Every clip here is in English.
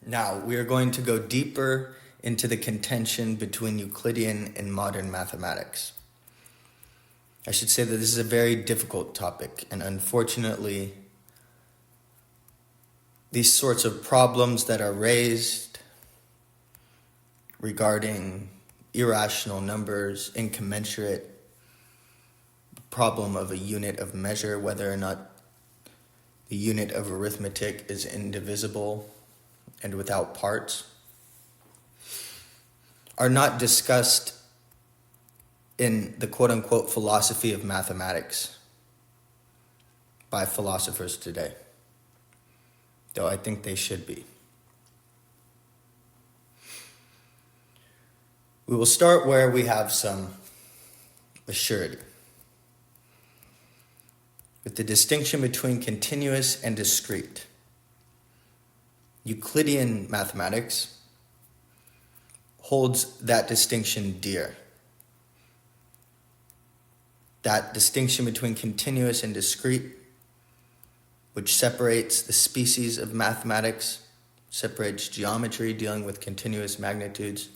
Now, we are going to go deeper into the contention between Euclidean and modern mathematics. I should say that this is a very difficult topic, and unfortunately, these sorts of problems that are raised regarding irrational numbers, incommensurate, the problem of a unit of measure, whether or not the unit of arithmetic is indivisible and without parts, are not discussed in the quote-unquote philosophy of mathematics by philosophers today, though I think they should be. We will start where we have some assurity, with the distinction between continuous and discrete. Euclidean mathematics holds that distinction dear. That distinction between continuous and discrete, which separates the species of mathematics, separates geometry dealing with continuous magnitudes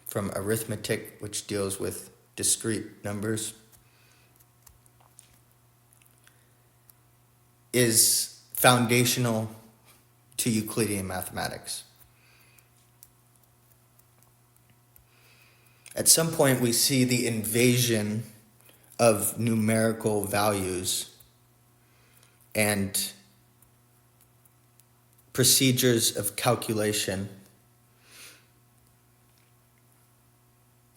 from arithmetic, which deals with discrete numbers, is foundational to Euclidean mathematics. At some point, we see the invasion of numerical values and procedures of calculation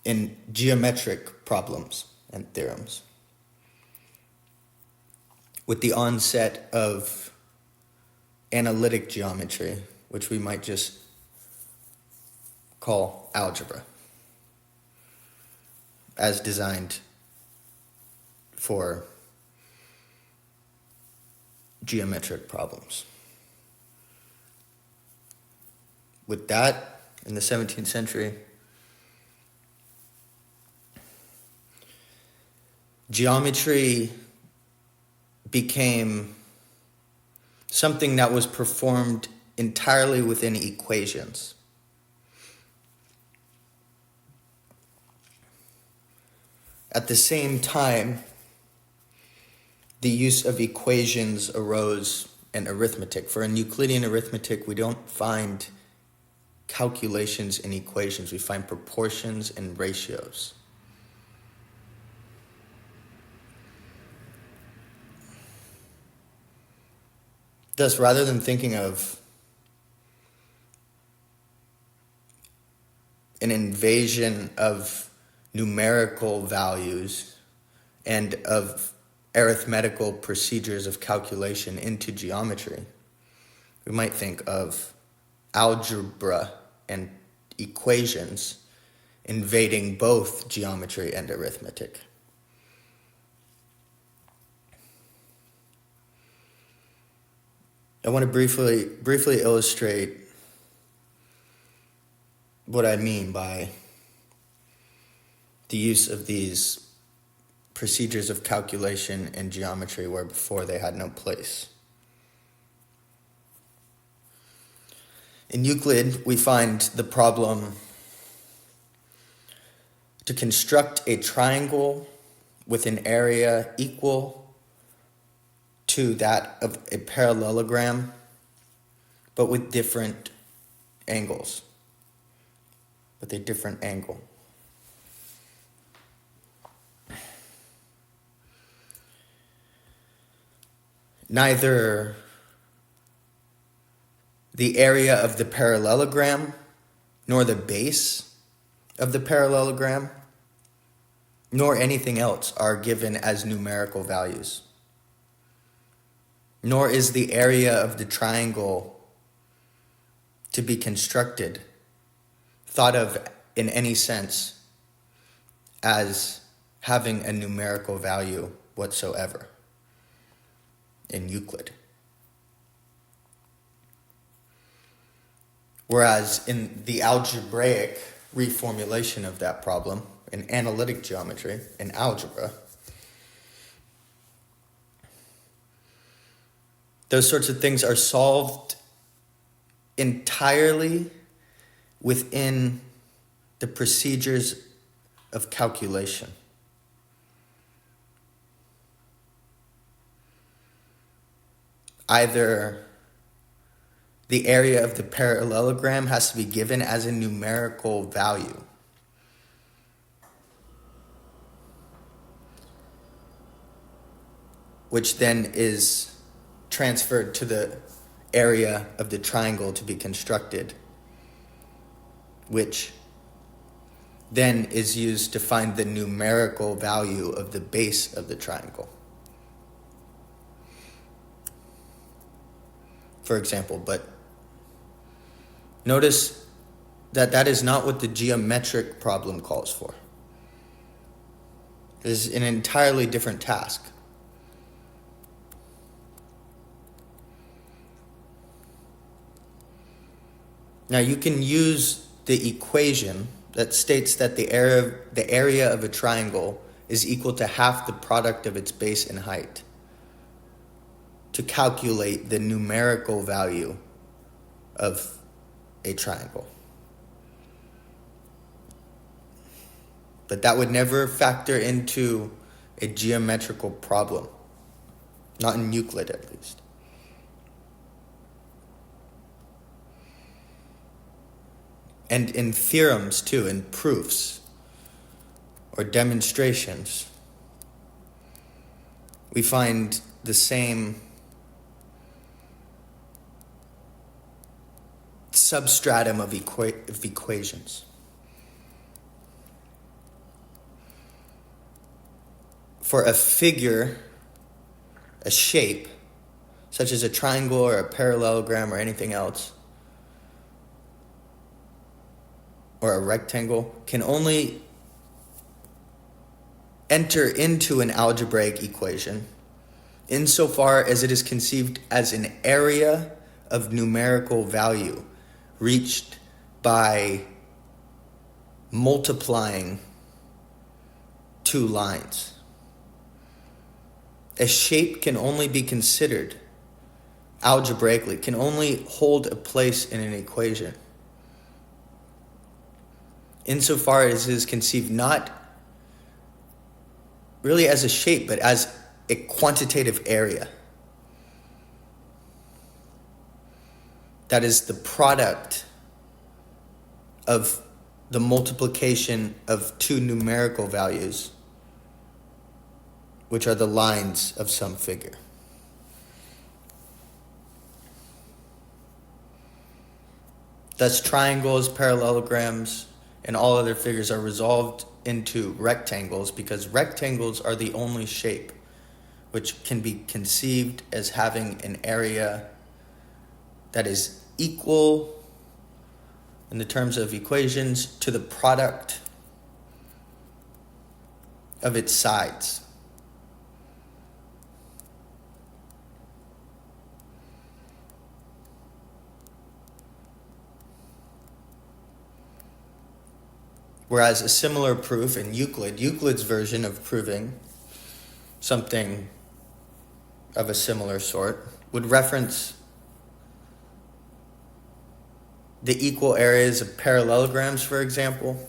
in geometric problems and theorems, with the onset of analytic geometry, which we might just call algebra, as designed for geometric problems. With that, in the 17th century, geometry became something that was performed entirely within equations. At the same time, the use of equations arose in arithmetic. For in Euclidean arithmetic, we don't find calculations in equations. We find proportions and ratios. Thus, rather than thinking of an invasion of numerical values and of arithmetical procedures of calculation into geometry, we might think of algebra and equations invading both geometry and arithmetic. I want to briefly illustrate what I mean by the use of these procedures of calculation in geometry where before they had no place. In Euclid, we find the problem to construct a triangle with an area equal to that of a parallelogram, but with different angles, with a different angle. Neither the area of the parallelogram nor the base of the parallelogram nor anything else are given as numerical values. Nor is the area of the triangle to be constructed thought of in any sense as having a numerical value whatsoever in Euclid. Whereas in the algebraic reformulation of that problem, in analytic geometry, in algebra, those sorts of things are solved entirely within the procedures of calculation. Either the area of the parallelogram has to be given as a numerical value, which then is transferred to the area of the triangle to be constructed, which then is used to find the numerical value of the base of the triangle. For example, but notice that that is not what the geometric problem calls for. It is an entirely different task. Now you can use the equation that states that the area of a triangle is equal to half the product of its base and height to calculate the numerical value of a triangle. But that would never factor into a geometrical problem, not in Euclid at least. And in theorems too, in proofs or demonstrations, we find the same substratum of equations. For a figure, a shape, such as a triangle or a parallelogram or anything else, or a rectangle, can only enter into an algebraic equation insofar as it is conceived as an area of numerical value reached by multiplying two lines. A shape can only be considered algebraically, can only hold a place in an equation insofar as it is conceived not really as a shape, but as a quantitative area. That is the product of the multiplication of two numerical values, which are the lines of some figure. Thus, triangles, parallelograms, and all other figures are resolved into rectangles because rectangles are the only shape which can be conceived as having an area that is equal in the terms of equations to the product of its sides. Whereas a similar proof in Euclid's version of proving something of a similar sort, would reference the equal areas of parallelograms, for example,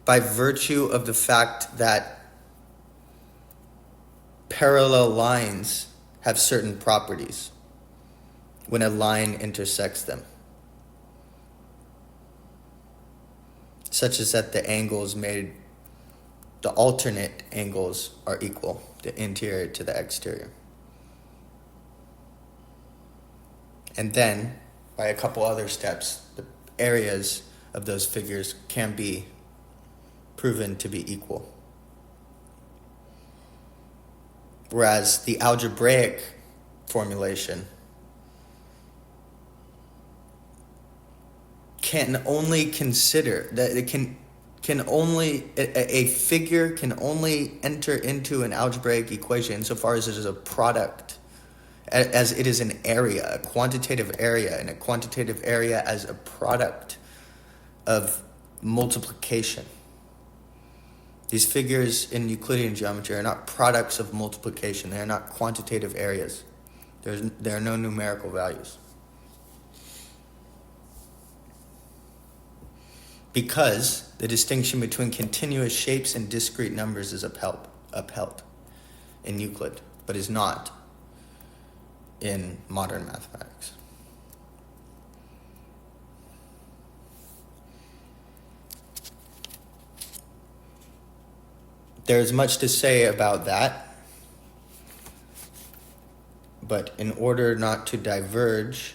by virtue of the fact that parallel lines have certain properties when a line intersects them, such as that the alternate angles are equal, the interior to the exterior. And then, by a couple other steps, the areas of those figures can be proven to be equal. Whereas the algebraic formulation can only consider that it can only a figure can only enter into an algebraic equation insofar as it is a product, as it is an area, a quantitative area, and a quantitative area as a product of multiplication. These figures in Euclidean geometry are not products of multiplication. They are not quantitative areas. There are no numerical values. because the distinction between continuous shapes and discrete numbers is upheld in Euclid, but is not in modern mathematics. There's much to say about that, but in order not to diverge,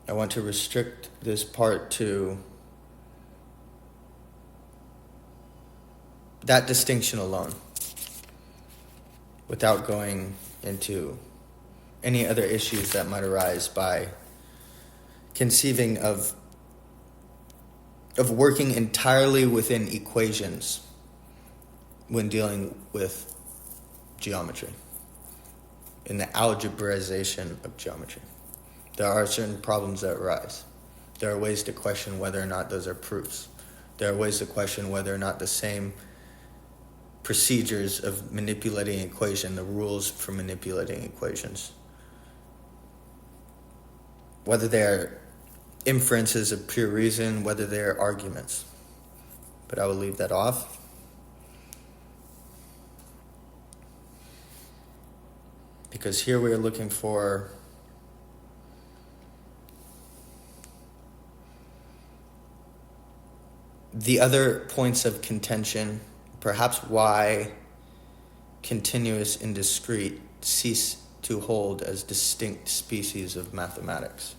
I want to restrict this part to that distinction alone, without going into any other issues that might arise by conceiving of working entirely within equations when dealing with geometry, in the algebraization of geometry. There are certain problems that arise. There are ways to question whether or not those are proofs. There are ways to question whether or not the same procedures of manipulating an equation, the rules for manipulating equations, whether they're inferences of pure reason, whether they're arguments. But I will leave that off. Because here we are looking for the other points of contention, perhaps why continuous and discrete cease to hold as distinct species of mathematics.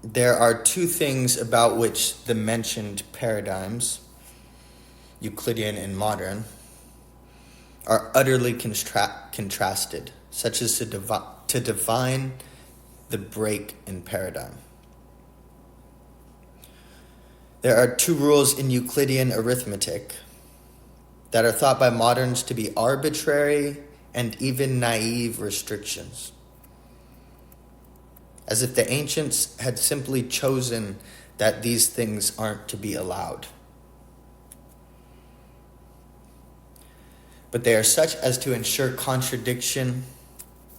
There are two things about which the mentioned paradigms, Euclidean and modern, are utterly contrasted, such as to define the break in paradigm. There are two rules in Euclidean arithmetic that are thought by moderns to be arbitrary and even naive restrictions, as if the ancients had simply chosen that these things aren't to be allowed. But they are such as to ensure contradiction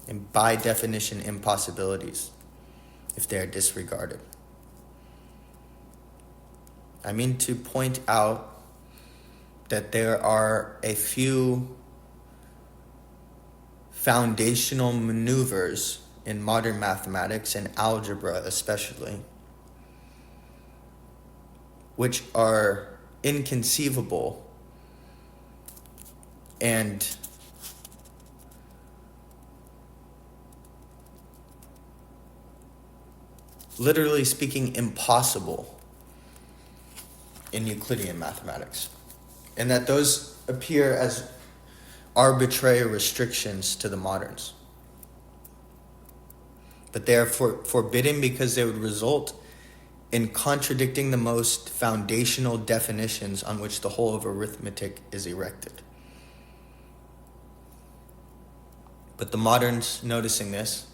and by definition impossibilities if they are disregarded. I mean to point out that there are a few foundational maneuvers in modern mathematics and algebra especially, which are inconceivable and literally speaking impossible in Euclidean mathematics, and that those appear as arbitrary restrictions to the moderns. But they are forbidden because they would result in contradicting the most foundational definitions on which the whole of arithmetic is erected. But the moderns, noticing this,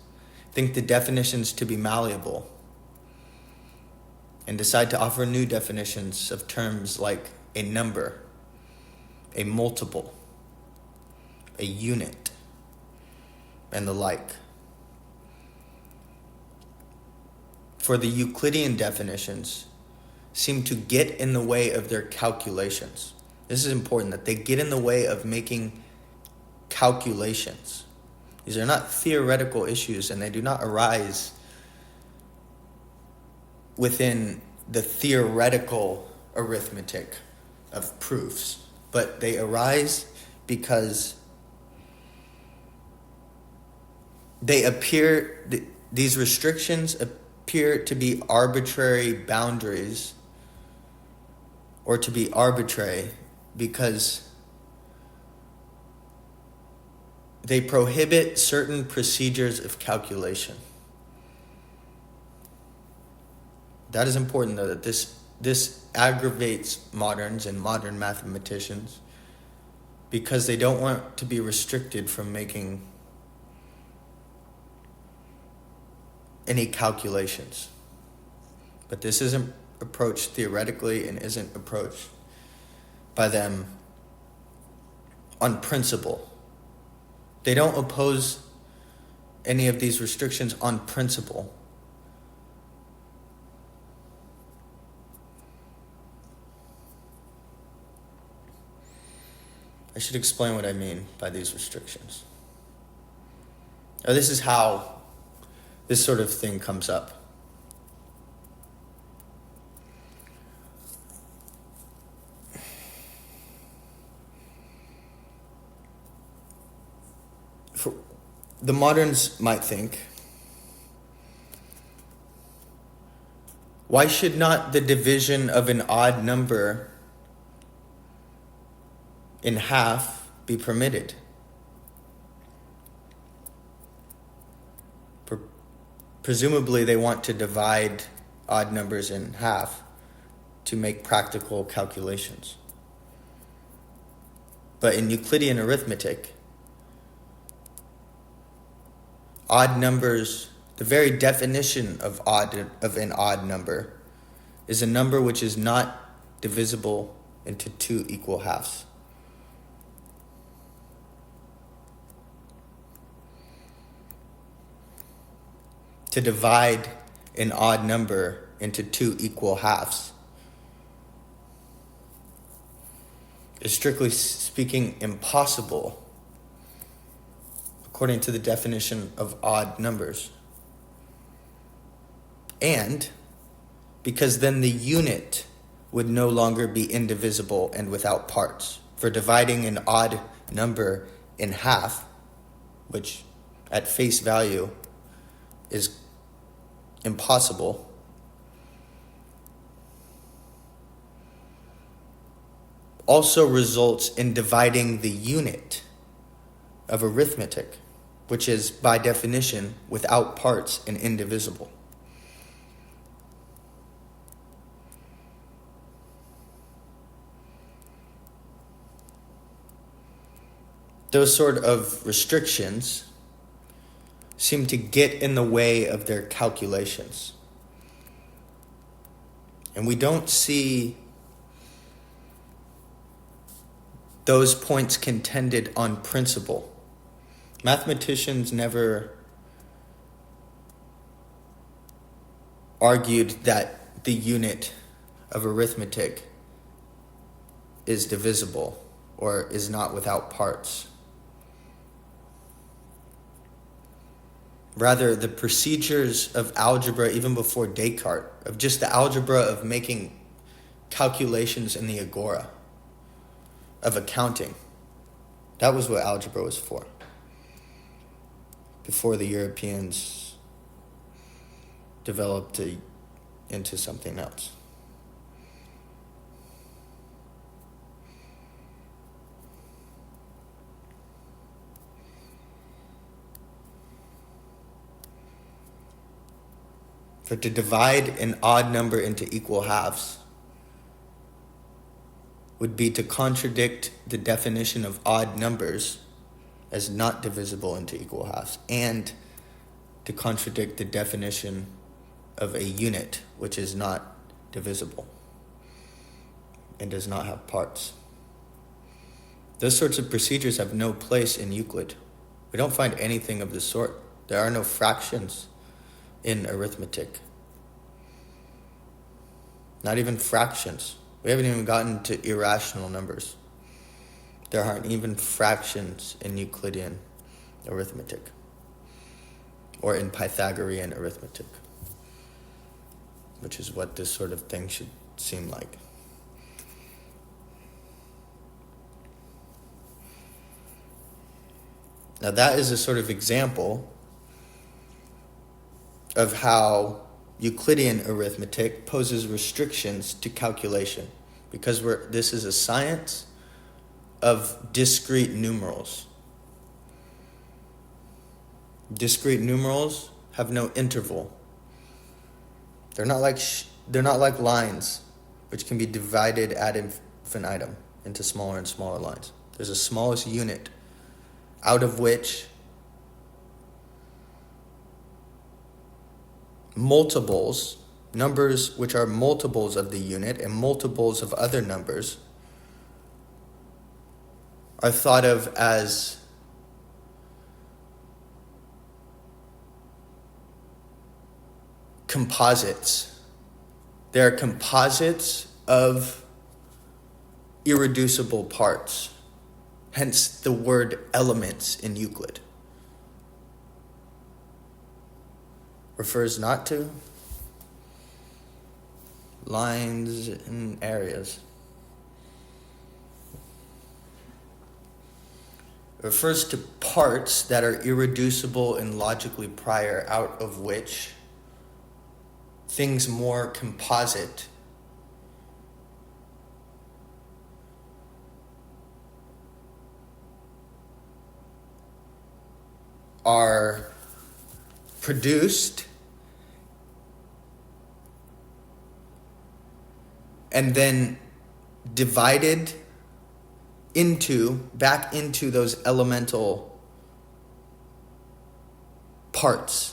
think the definitions to be malleable and decide to offer new definitions of terms like a number, a multiple, a unit, and the like. For the Euclidean definitions seem to get in the way of their calculations. This is important, that they get in the way of making calculations. These are not theoretical issues, and they do not arise within the theoretical arithmetic of proofs, but they arise because they appear, these restrictions appear to be arbitrary boundaries, or to be arbitrary because they prohibit certain procedures of calculation. That is important, though, that this aggravates moderns and modern mathematicians because they don't want to be restricted from making any calculations. But this isn't approached theoretically and isn't approached by them on principle They don't oppose any of these restrictions on principle. I should explain what I mean by these restrictions. Or this is how this sort of thing comes up. The moderns might think, why should not the division of an odd number in half be permitted? Presumably they want to divide odd numbers in half to make practical calculations. But in Euclidean arithmetic, odd numbers, the very definition of an odd number is a number which is not divisible into two equal halves. To divide an odd number into two equal halves is, strictly speaking, impossible according to the definition of odd numbers. And because then the unit would no longer be indivisible and without parts. For dividing an odd number in half, which at face value is impossible, also results in dividing the unit of arithmetic, which is by definition without parts and indivisible. Those sort of restrictions seem to get in the way of their calculations. And we don't see those points contended on principle. Mathematicians never argued that the unit of arithmetic is divisible or is not without parts. Rather, the procedures of algebra, even before Descartes, of just the algebra of making calculations in the agora, of accounting, that was what algebra was for, before the Europeans developed into something else. For to divide an odd number into equal halves would be to contradict the definition of odd numbers as not divisible into equal halves, and to contradict the definition of a unit which is not divisible and does not have parts. Those sorts of procedures have no place in Euclid. We don't find anything of the sort. There are no fractions in arithmetic. Not even fractions. We haven't even gotten to irrational numbers. There aren't even fractions in Euclidean arithmetic or in Pythagorean arithmetic, which is what this sort of thing should seem like. Now that is a sort of example of how Euclidean arithmetic poses restrictions to calculation, because this is a science of discrete numerals. Discrete numerals have no interval. They're not like lines, which can be divided ad infinitum into smaller and smaller lines. There's a smallest unit out of which multiples, numbers which are multiples of the unit and multiples of other numbers, are thought of as composites. They are composites of irreducible parts. Hence the word elements in Euclid. Refers not to lines and areas. It refers to parts that are irreducible and logically prior, out of which things more composite are produced and then divided back into those elemental parts.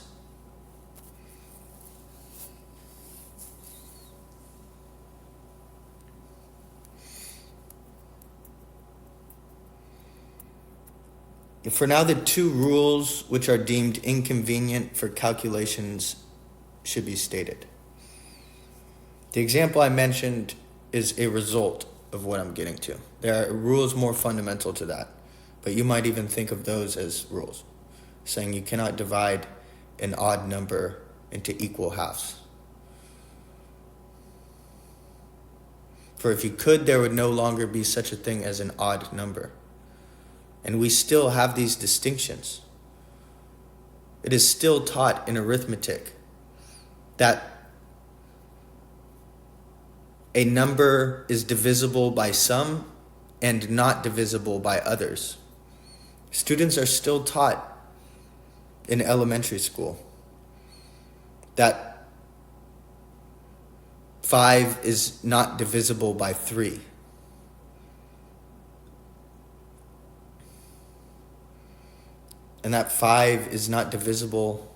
For now, the two rules which are deemed inconvenient for calculations should be stated. The example I mentioned is a result of what I'm getting to. There are rules more fundamental to that, but you might even think of those as rules, saying you cannot divide an odd number into equal halves. For if you could, there would no longer be such a thing as an odd number. And we still have these distinctions. It is still taught in arithmetic that a number is divisible by some and not divisible by others. Students are still taught in elementary school that 5 is not divisible by 3. And that 5 is not divisible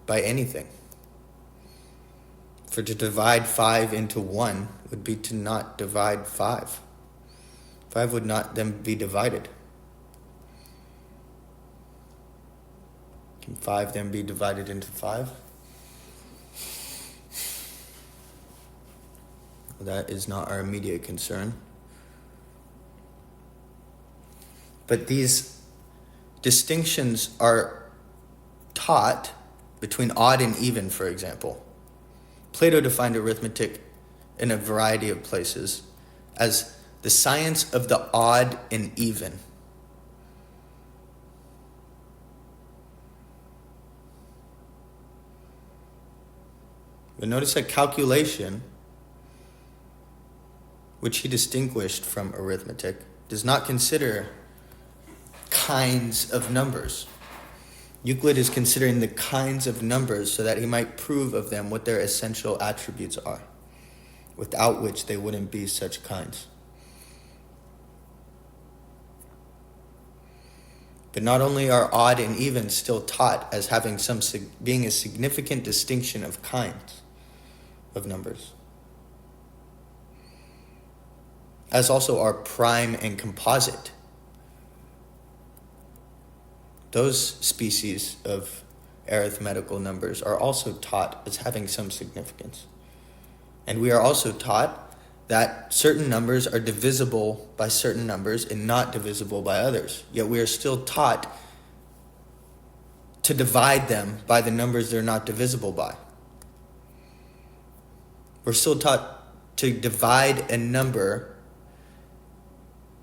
by anything. For to divide 5 into 1 would be to not divide 5. 5 would not then be divided. Can 5 then be divided into 5? That is not our immediate concern. But these distinctions are taught between odd and even, for example. Plato defined arithmetic in a variety of places as the science of the odd and even. But notice that calculation, which he distinguished from arithmetic, does not consider kinds of numbers. Euclid is considering the kinds of numbers so that he might prove of them what their essential attributes are, without which they wouldn't be such kinds. But not only are odd and even still taught as having being a significant distinction of kinds of numbers, as also are prime and composite. Those species of arithmetical numbers are also taught as having some significance. And we are also taught that certain numbers are divisible by certain numbers and not divisible by others. Yet we are still taught to divide them by the numbers they're not divisible by. We're still taught to divide a number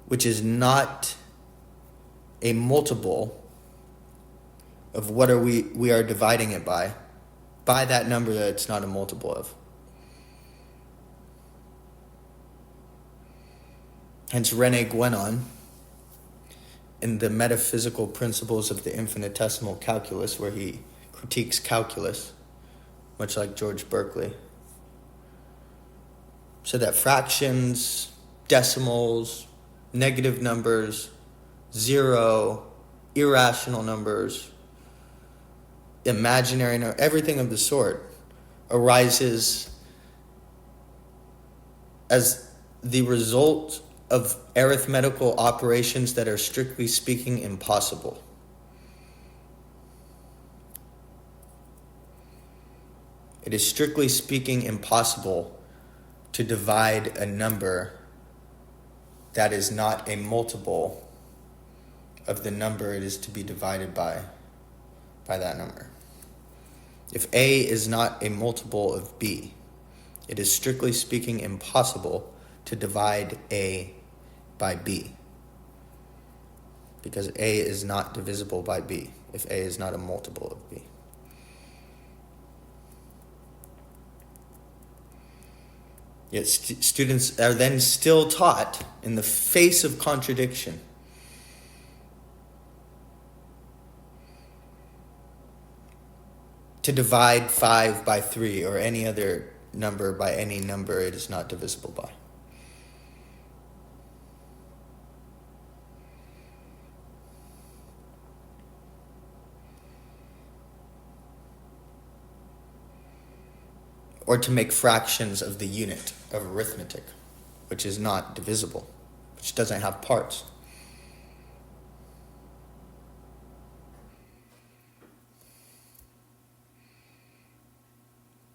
which is not a multiple of what we are dividing it by that number that it's not a multiple of. Hence René Guénon, in the metaphysical principles of the infinitesimal calculus, where he critiques calculus, much like George Berkeley, said that fractions, decimals, negative numbers, zero, irrational numbers, imaginary number, everything of the sort arises as the result of arithmetical operations that are strictly speaking impossible. it is strictly speaking impossible to divide a number that is not a multiple of the number it is to be divided by that number. If A is not a multiple of B, it is strictly speaking impossible to divide A by B, because A is not divisible by B if A is not a multiple of B. Yet students are then still taught, in the face of contradiction, to divide 5 by 3 or any other number by any number it is not divisible by. Or to make fractions of the unit of arithmetic, which is not divisible, which doesn't have parts.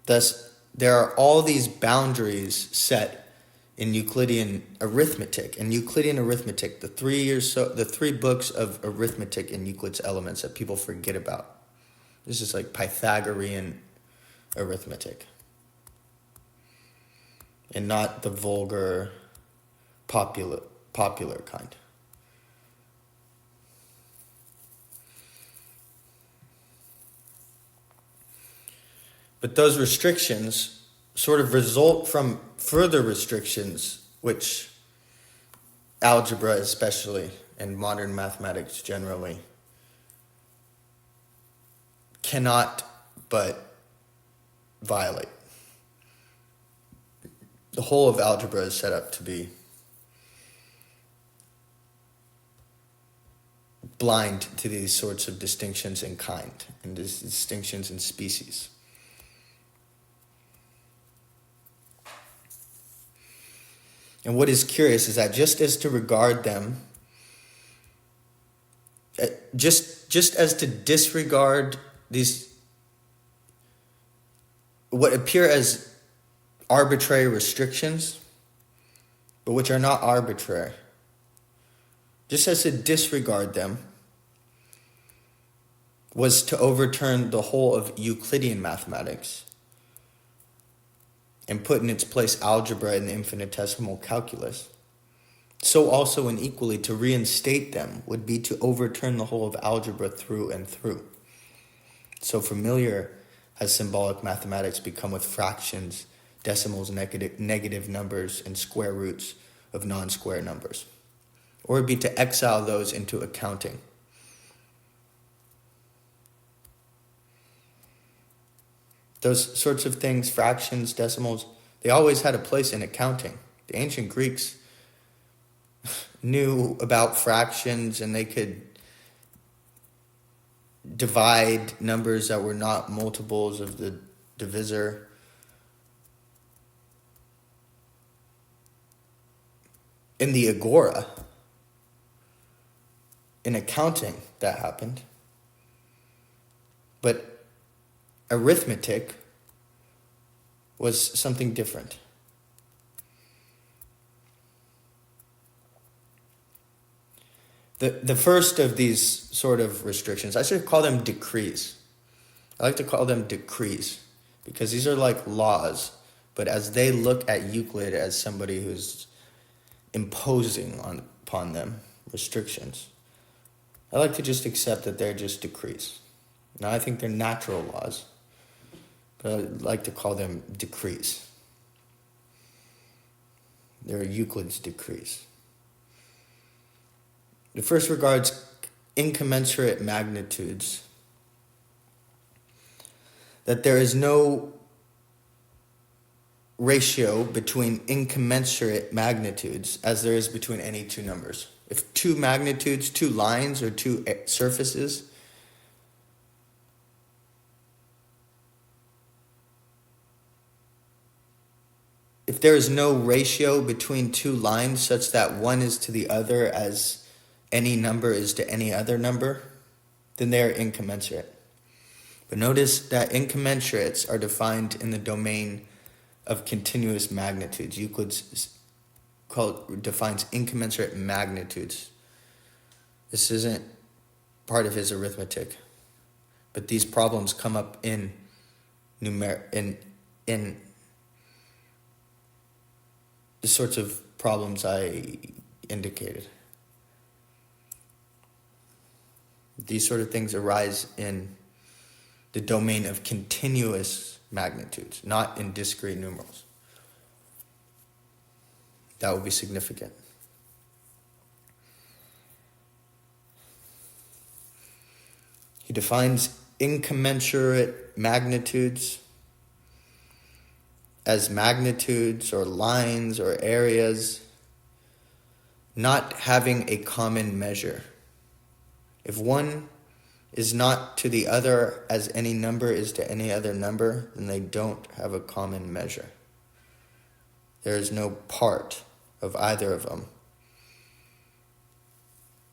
Thus, there are all these boundaries set in Euclidean arithmetic. In Euclidean arithmetic, the three books of arithmetic in Euclid's Elements that people forget about. This is like Pythagorean arithmetic, and not the vulgar, popular kind. But those restrictions sort of result from further restrictions, which algebra especially, and modern mathematics generally, cannot but violate. The whole of algebra is set up to be blind to these sorts of distinctions in kind and these distinctions in species. And what is curious is that just as to regard them, just as to disregard these, what appear as arbitrary restrictions, but which are not arbitrary, just as to disregard them was to overturn the whole of Euclidean mathematics and put in its place algebra and the infinitesimal calculus, so also and equally to reinstate them would be to overturn the whole of algebra through and through. So familiar has symbolic mathematics become with fractions, decimals, negative numbers, and square roots of non-square numbers. Or it would be to exile those into accounting. Those sorts of things, fractions, decimals, they always had a place in accounting. The ancient Greeks knew about fractions, and they could divide numbers that were not multiples of the divisor. In the agora, in accounting, that happened. But arithmetic was something different. The first of these sort of restrictions, I should call them decrees. I like to call them decrees because these are like laws, but as they look at Euclid as somebody who's imposing upon them restrictions, I like to just accept that they're just decrees. Now, I think they're natural laws, but I like to call them decrees. They're Euclid's decrees. The first regards incommensurate magnitudes, that there is no ratio between incommensurate magnitudes as there is between any two numbers. If two magnitudes, two lines, or two surfaces if there is no ratio between two lines such that one is to the other as any number is to any other number, then they are incommensurate. But notice that incommensurates are defined in the domain of continuous magnitudes. Euclid defines incommensurate magnitudes. This isn't part of his arithmetic, but these problems come up in the sorts of problems I indicated. These sort of things arise in the domain of continuous magnitudes, not in discrete numerals. That would be significant. He defines incommensurate magnitudes as magnitudes or lines or areas not having a common measure. If one is not to the other as any number is to any other number, then they don't have a common measure. There is no part of either of them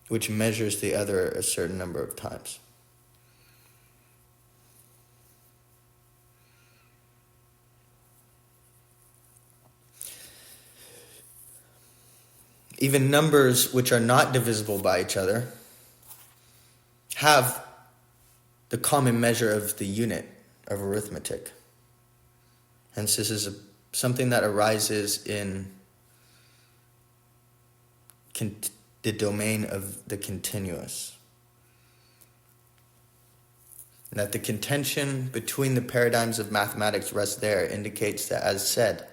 which measures the other a certain number of times. Even numbers which are not divisible by each other have the common measure of the unit of arithmetic. Hence, this is something that arises in the domain of the continuous. And that the contention between the paradigms of mathematics rests there indicates that, as said,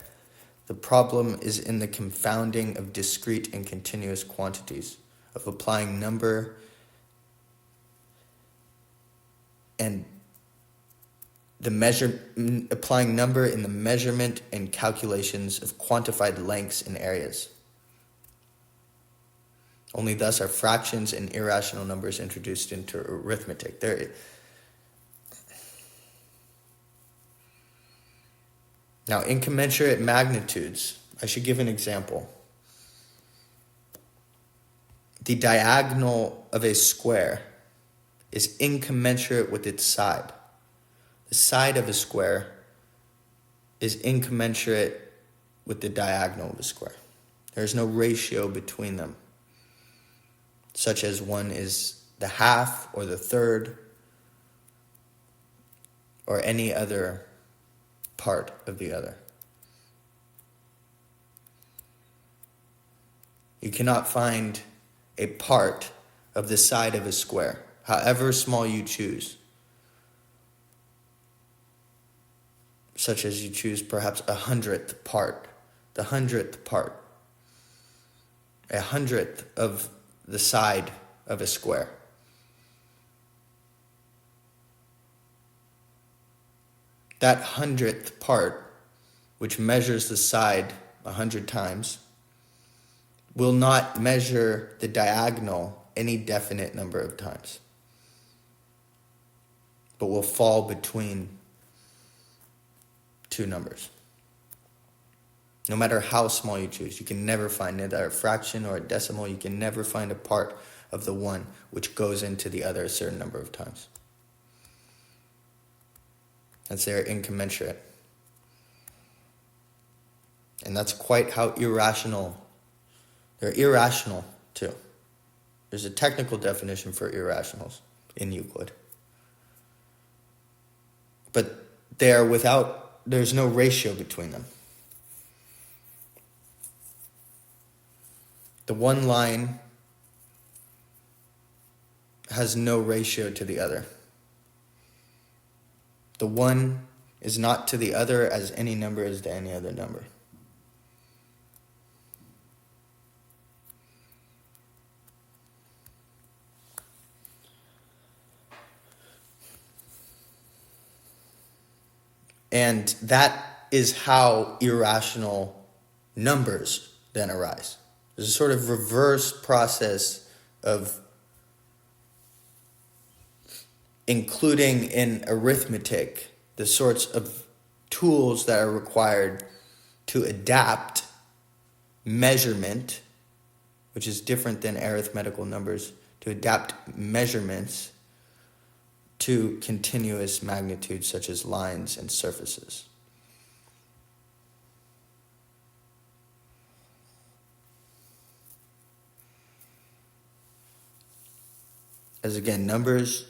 the problem is in the confounding of discrete and continuous quantities, of applying number and applying number in the measurement and calculations of quantified lengths and areas. Only thus are fractions and irrational numbers introduced into arithmetic. Now, incommensurate magnitudes, I should give an example. The diagonal of a square is incommensurate with its side. The side of a square is incommensurate with the diagonal of a square. There is no ratio between them, such as one is the half or the third or any other part of the other. You cannot find a part of the side of a square, however small you choose, such as you choose perhaps a hundredth part of the side of a square. That hundredth part, which measures the side 100 times, will not measure the diagonal any definite number of times, but will fall between two numbers. No matter how small you choose, you can never find either a fraction or a decimal. You can never find a part of the one which goes into the other a certain number of times. That's they're incommensurate. And that's quite how irrational. They're irrational too. There's a technical definition for irrationals in Euclid. But there's no ratio between them. The one line has no ratio to the other. The one is not to the other as any number is to any other number. And that is how irrational numbers then arise. There's a sort of reverse process of including in arithmetic the sorts of tools that are required to adapt measurement, which is different than arithmetical numbers, to adapt measurements to continuous magnitudes such as lines and surfaces. As again, numbers,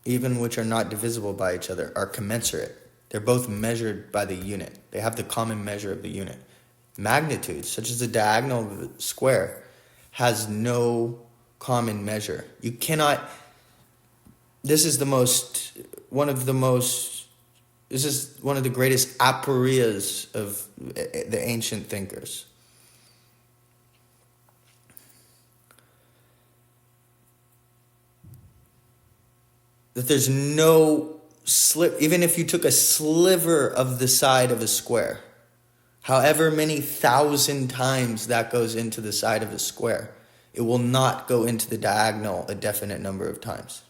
even which are not divisible by each other, are commensurate. They're both measured by the unit. They have the common measure of the unit. Magnitudes, such as the diagonal of a square, has no common measure. You cannot, this is one of the greatest aporias of the ancient thinkers. That there's no even if you took a sliver of the side of a square, however many thousand times that goes into the side of a square, it will not go into the diagonal a definite number of times.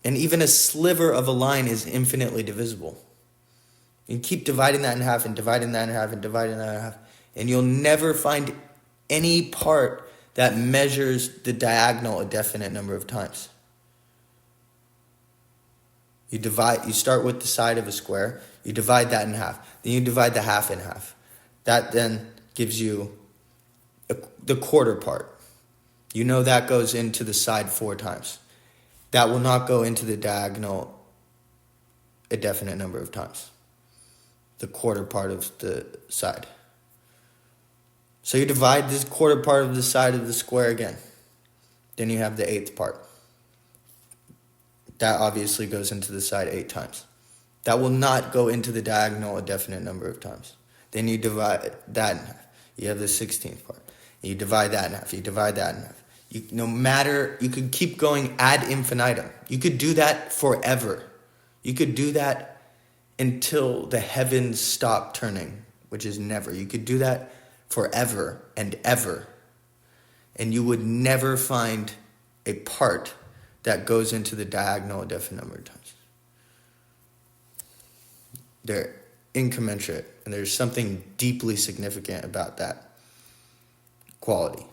And even a sliver of a line is infinitely divisible. You keep dividing that in half and dividing that in half and dividing that in half, and you'll never find any part that measures the diagonal a definite number of times. You start with the side of a square, you divide that in half, then you divide the half in half. That then gives you the quarter part. You know that goes into the side 4 times. That will not go into the diagonal a definite number of times. The quarter part of the side. So you divide this quarter part of the side of the square again. Then you have the 1/8 part. That obviously goes into the side 8 times. That will not go into the diagonal a definite number of times. Then you divide that in half. You have the 16th part. You divide that in half. You divide that in half. You could keep going ad infinitum. You could do that forever. You could do that until the heavens stop turning, which is never. You could do that forever and ever. And you would never find a part that goes into the diagonal a definite number of times. They're incommensurate, and there's something deeply significant about that quality,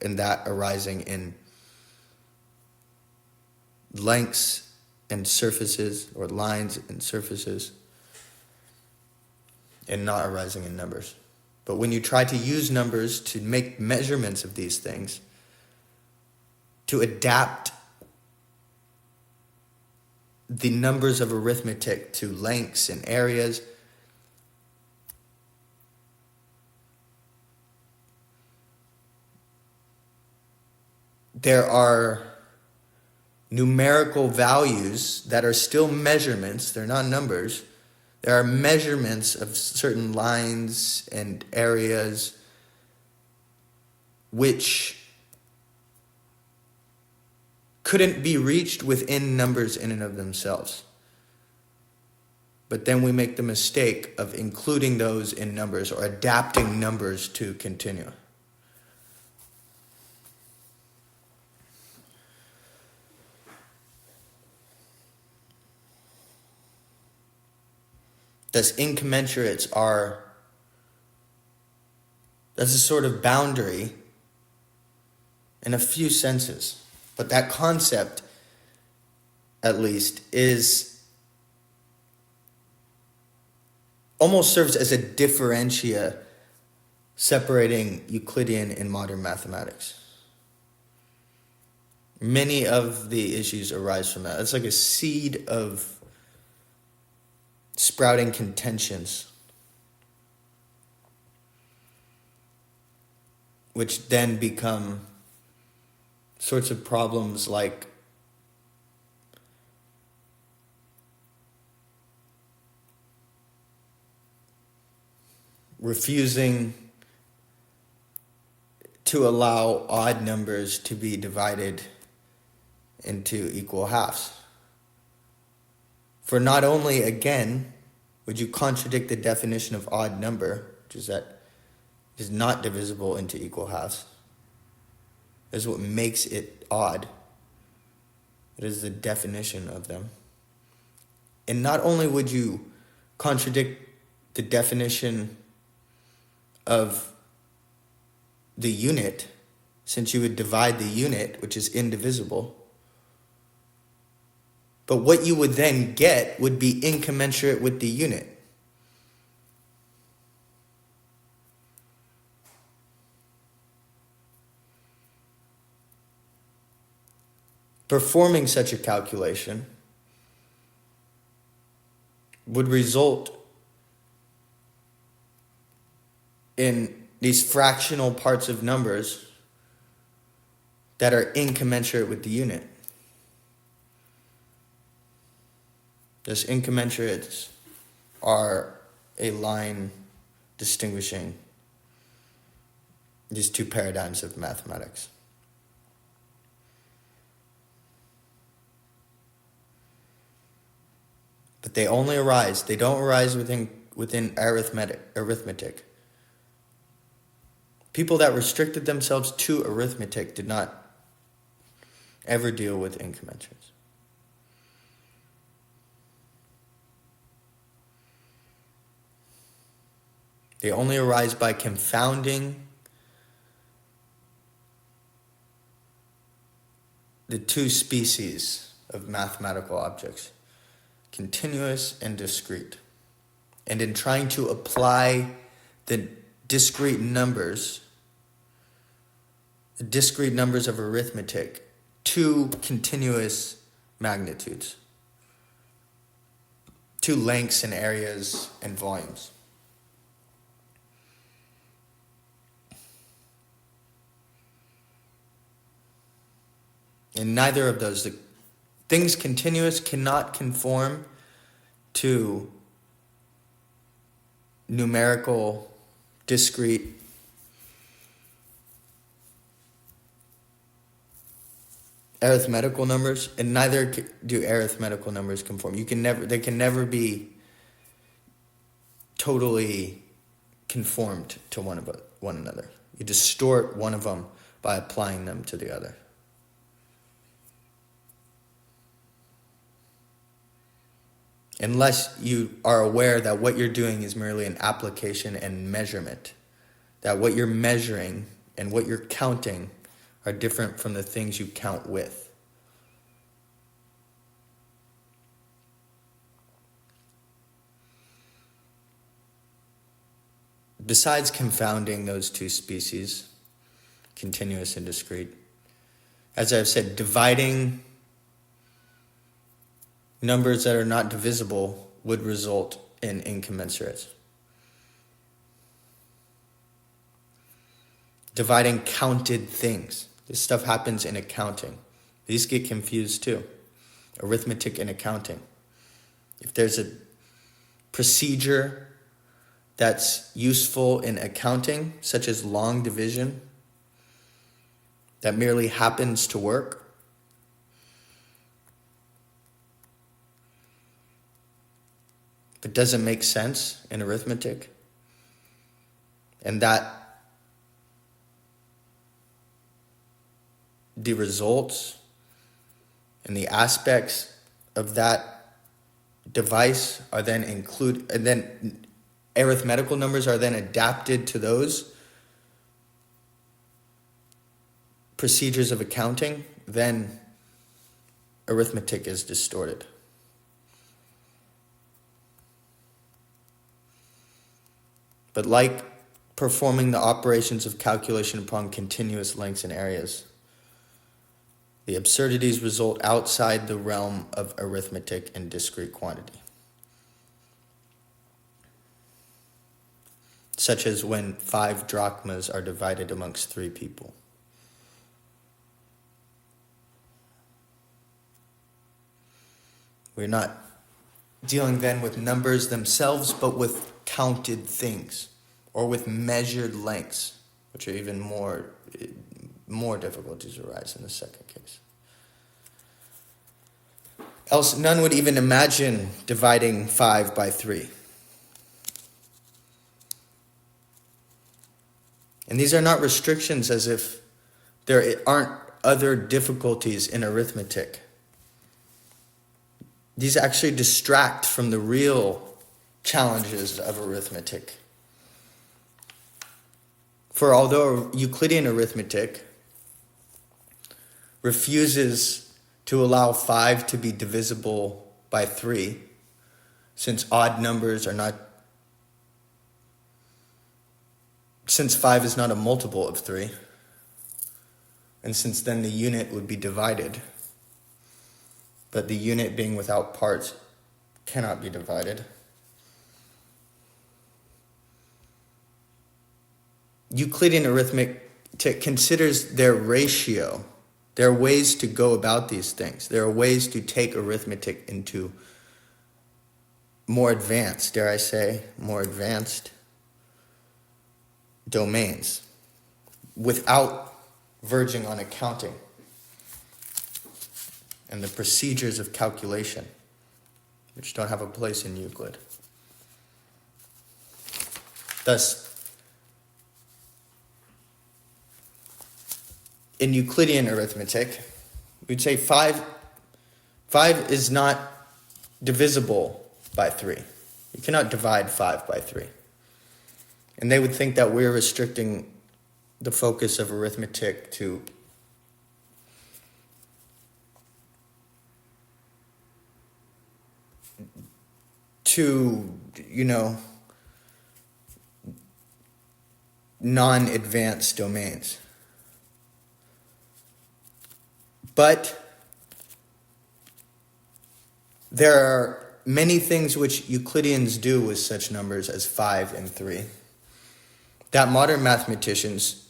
and that arising in lengths and surfaces, or lines and surfaces, and not arising in numbers. But when you try to use numbers to make measurements of these things, to adapt the numbers of arithmetic to lengths and areas, there are numerical values that are still measurements. They're not numbers. There are measurements of certain lines and areas which couldn't be reached within numbers in and of themselves. But then we make the mistake of including those in numbers or adapting numbers to continua. Thus, incommensurates that's a sort of boundary in a few senses. But that concept, at least, almost serves as a differentia separating Euclidean and modern mathematics. Many of the issues arise from that. It's like a seed of sprouting contentions, which then become sorts of problems like refusing to allow odd numbers to be divided into equal halves. For not only, again, would you contradict the definition of odd number, which is that it is not divisible into equal halves. That is what makes it odd. It is the definition of them. And not only would you contradict the definition of the unit, since you would divide the unit, which is indivisible. But what you would then get would be incommensurate with the unit. Performing such a calculation would result in these fractional parts of numbers that are incommensurate with the unit. Those incommensurates are a line distinguishing these two paradigms of mathematics. But they only arise, they don't arise within arithmetic. People that restricted themselves to arithmetic did not ever deal with incommensurates. They only arise by confounding the two species of mathematical objects, continuous and discrete. And in trying to apply the discrete numbers of arithmetic to continuous magnitudes, to lengths and areas and volumes. And neither of those, the things continuous cannot conform to numerical, discrete, arithmetical numbers, and neither do arithmetical numbers conform. They can never be totally conformed to one another. You distort one of them by applying them to the other. Unless you are aware that what you're doing is merely an application and measurement. That what you're measuring and what you're counting are different from the things you count with. Besides confounding those two species, continuous and discrete, as I've said, dividing numbers that are not divisible would result in incommensurates. Dividing counted things. This stuff happens in accounting. These get confused too. Arithmetic and accounting. If there's a procedure that's useful in accounting, such as long division, that merely happens to work, it doesn't make sense in arithmetic, and that the results and the aspects of that device are then included, and then arithmetical numbers are then adapted to those procedures of accounting, then arithmetic is distorted. But like performing the operations of calculation upon continuous lengths and areas, the absurdities result outside the realm of arithmetic and discrete quantity. Such as when 5 drachmas are divided amongst 3 people. We're not dealing then with numbers themselves, but with counted things, or with measured lengths, which are even more difficulties arise in the second case. Else none would even imagine dividing 5 by 3. And these are not restrictions as if there aren't other difficulties in arithmetic. These actually distract from the real challenges of arithmetic. For although Euclidean arithmetic refuses to allow 5 to be divisible by 3, since odd numbers are not, since 5 is not a multiple of 3, and since then the unit would be divided, but the unit being without parts cannot be divided. Euclidean arithmetic considers their ratio. There are ways to go about these things. There are ways to take arithmetic into more advanced, dare I say, more advanced domains without verging on accounting and the procedures of calculation, which don't have a place in Euclid. Thus, in Euclidean arithmetic, we'd say 5 is not divisible by 3. You cannot divide 5 by 3. And they would think that we're restricting the focus of arithmetic to non-advanced domains. But there are many things which Euclideans do with such numbers as 5 and 3 that modern mathematicians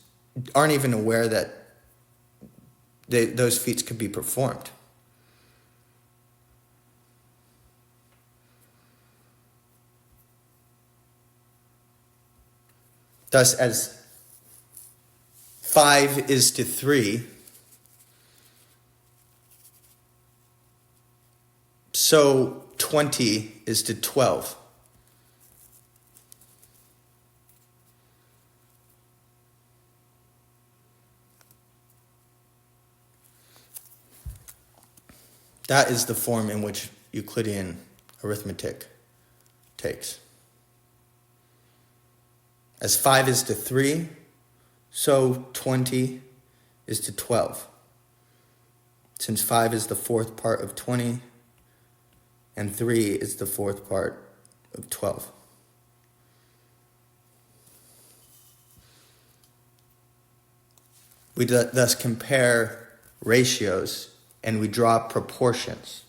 aren't even aware that those feats could be performed. Thus, as 5 is to 3, so 20 is to 12. That is the form in which Euclidean arithmetic takes. As 5 is to 3, so 20 is to 12. Since 5 is the fourth part of 20, and 3 is the fourth part of 12. We thus compare ratios and we draw proportions.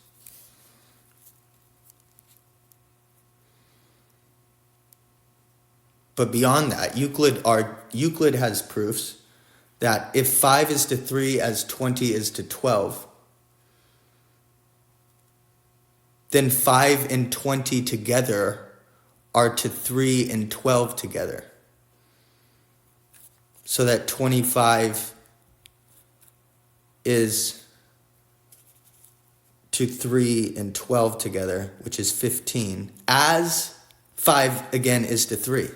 But beyond that, Euclid has proofs that if 5 is to 3 as 20 is to 12, then 5 and 20 together are to 3 and 12 together. So that 25 is to 3 and 12 together, which is 15, as 5 again is to 3.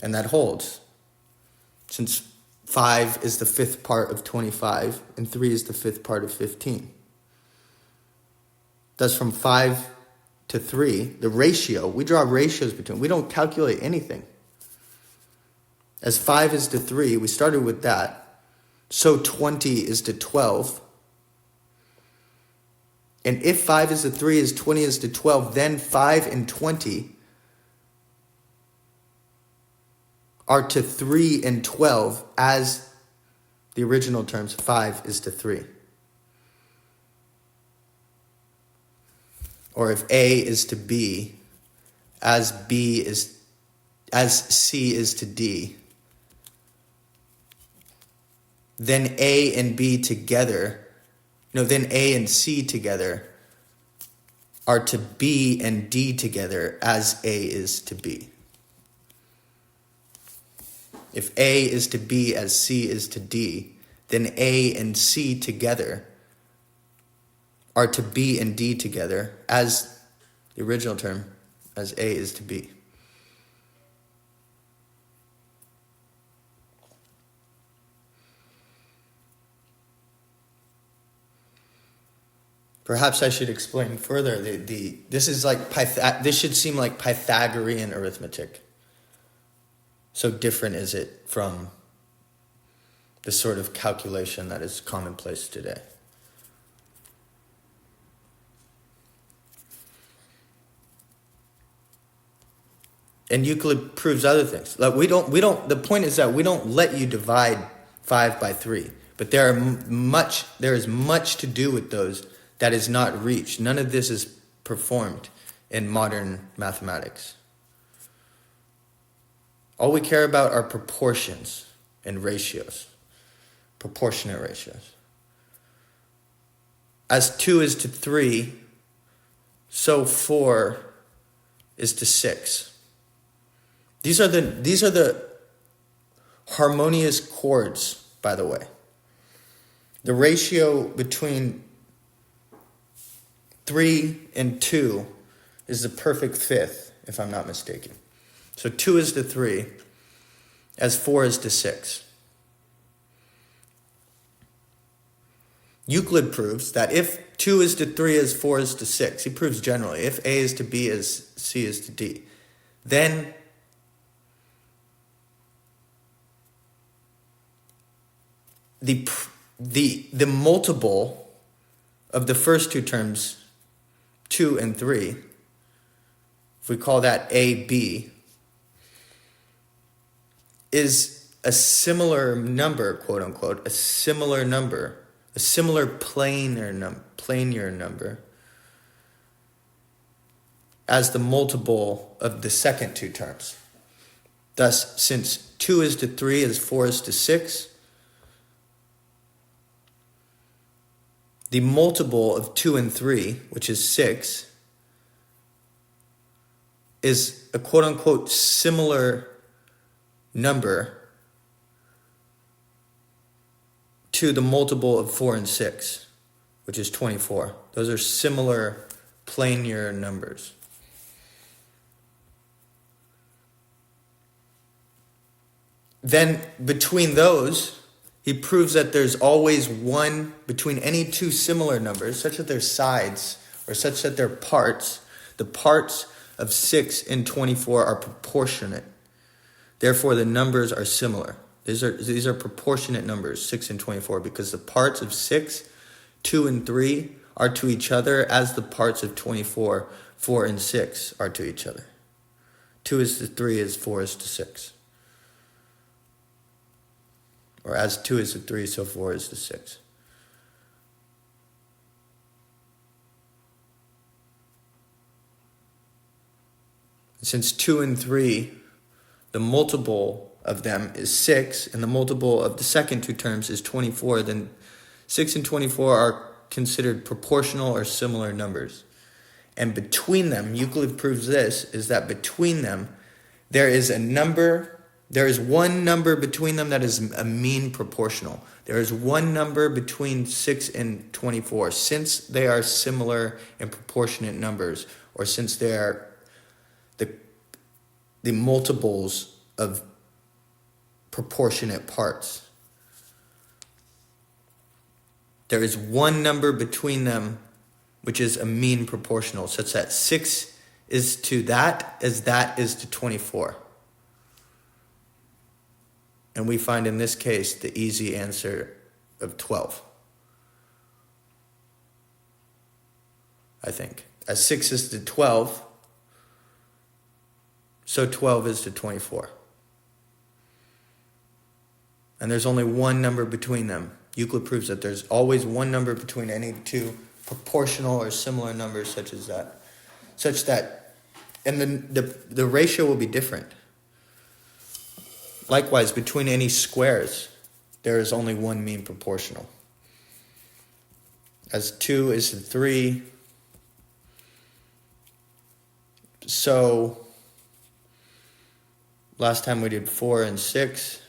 And that holds, since 5 is the fifth part of 25, and 3 is the fifth part of 15. Thus, from 5 to 3, the ratio, we draw ratios between, we don't calculate anything. As 5 is to 3, we started with that, so 20 is to 12. And if 5 is to 3 as 20 is to 12, then 5 and 20 are to 3 and 12 as the original terms 5 is to 3. Or if A is to B, as C is to D, then A and B together, then A and C together are to B and D together as A is to B. If A is to B as C is to D, then A and C together are to B and D together as the original term, as A is to B. Perhaps I should explain further. This should seem like Pythagorean arithmetic. so different is it from the sort of calculation that is commonplace today? And Euclid proves other things. Like the point is that we don't let you divide 5 by 3, but there is much to do with those that is not reached. None of this is performed in modern mathematics. All we care about are proportions and ratios, proportionate ratios. As 2 is to 3, so 4 is to 6. These are the harmonious chords, by the way. The ratio between 3 and 2 is the perfect fifth, if I'm not mistaken. So 2 is to 3, as 4 is to 6. Euclid proves that if 2 is to 3 as 4 is to 6, he proves generally, if A is to B as C is to D, then the multiple of the first two terms, 2 and 3, if we call that AB, is a similar number, quote unquote, a similar planar number as the multiple of the second two terms. Thus, since 2 is to 3 as 4 is to 6, the multiple of 2 and 3, which is 6, is a quote unquote similar number to the multiple of 4 and 6, which is 24. Those are similar planar numbers. Then between those, he proves that there's always one between any two similar numbers, such that they're sides or such that they're parts. The parts of 6 and 24 are proportionate. Therefore, the numbers are similar. These are proportionate numbers, 6 and 24, because the parts of 6, 2 and 3 are to each other as the parts of 24, 4 and 6 are to each other. 2 is to 3 as 4 is to 6. Or as 2 is to 3, so 4 is to 6. Since 2 and 3, the multiple of them is 6, and the multiple of the second two terms is 24, then 6 and 24 are considered proportional or similar numbers. And between them, Euclid proves this, is that between them, there is one number between them that is a mean proportional. There is one number between 6 and 24. Since they are similar and proportionate numbers, or since they are the multiples of proportionate parts, there is one number between them which is a mean proportional, such that 6 is to that as that is to 24. And we find in this case the easy answer of 12. I think. As 6 is to 12, so 12 is to 24. And there's only one number between them. Euclid proves that there's always one number between any two proportional or similar numbers such that, and then the ratio will be different. Likewise, between any squares, there is only one mean proportional. As 2 is to 3, so last time we did 4 and 6.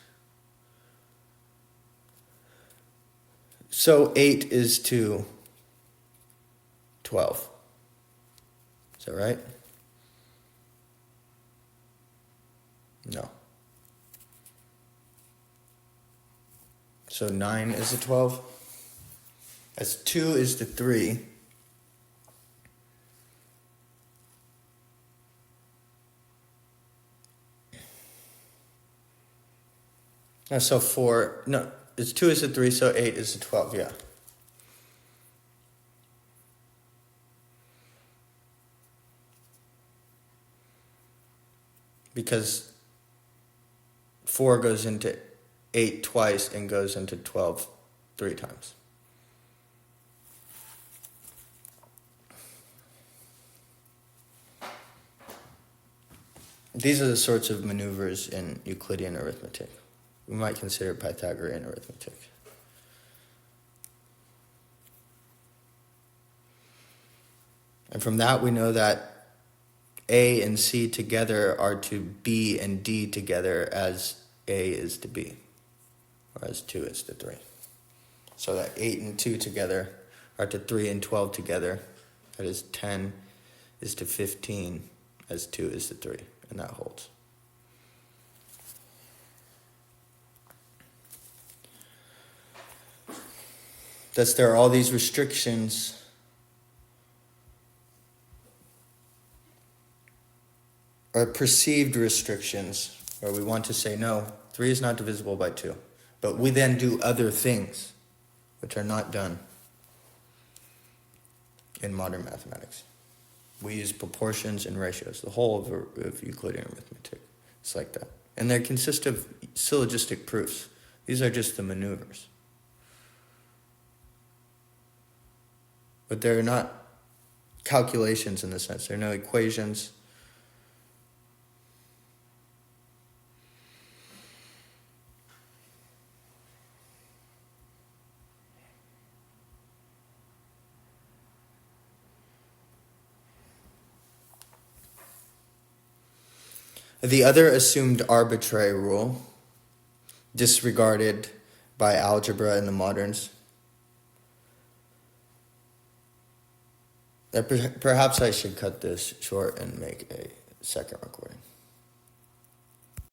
So 8 is to 12. Is that right? No. So 9 is to 12. As 2 is to 3. So 4, no, it's 2 is a 3, so 8 is a 12, yeah. Because 4 goes into 8 twice and goes into 12 3 times. These are the sorts of maneuvers in Euclidean arithmetic. We might consider Pythagorean arithmetic. And from that we know that A and C together are to B and D together as A is to B, or as 2 is to 3. So that 8 and 2 together are to 3 and 12 together. That is 10 is to 15 as 2 is to 3. And that holds. Thus, there are all these restrictions or perceived restrictions where we want to say, no, 3 is not divisible by 2. But we then do other things which are not done in modern mathematics. We use proportions and ratios, the whole of Euclidean arithmetic. It's like that. And they consist of syllogistic proofs. These are just the maneuvers. But they're not calculations in the sense. There are no equations. The other assumed arbitrary rule, disregarded by algebra in the moderns. Perhaps I should cut this short and make a second recording.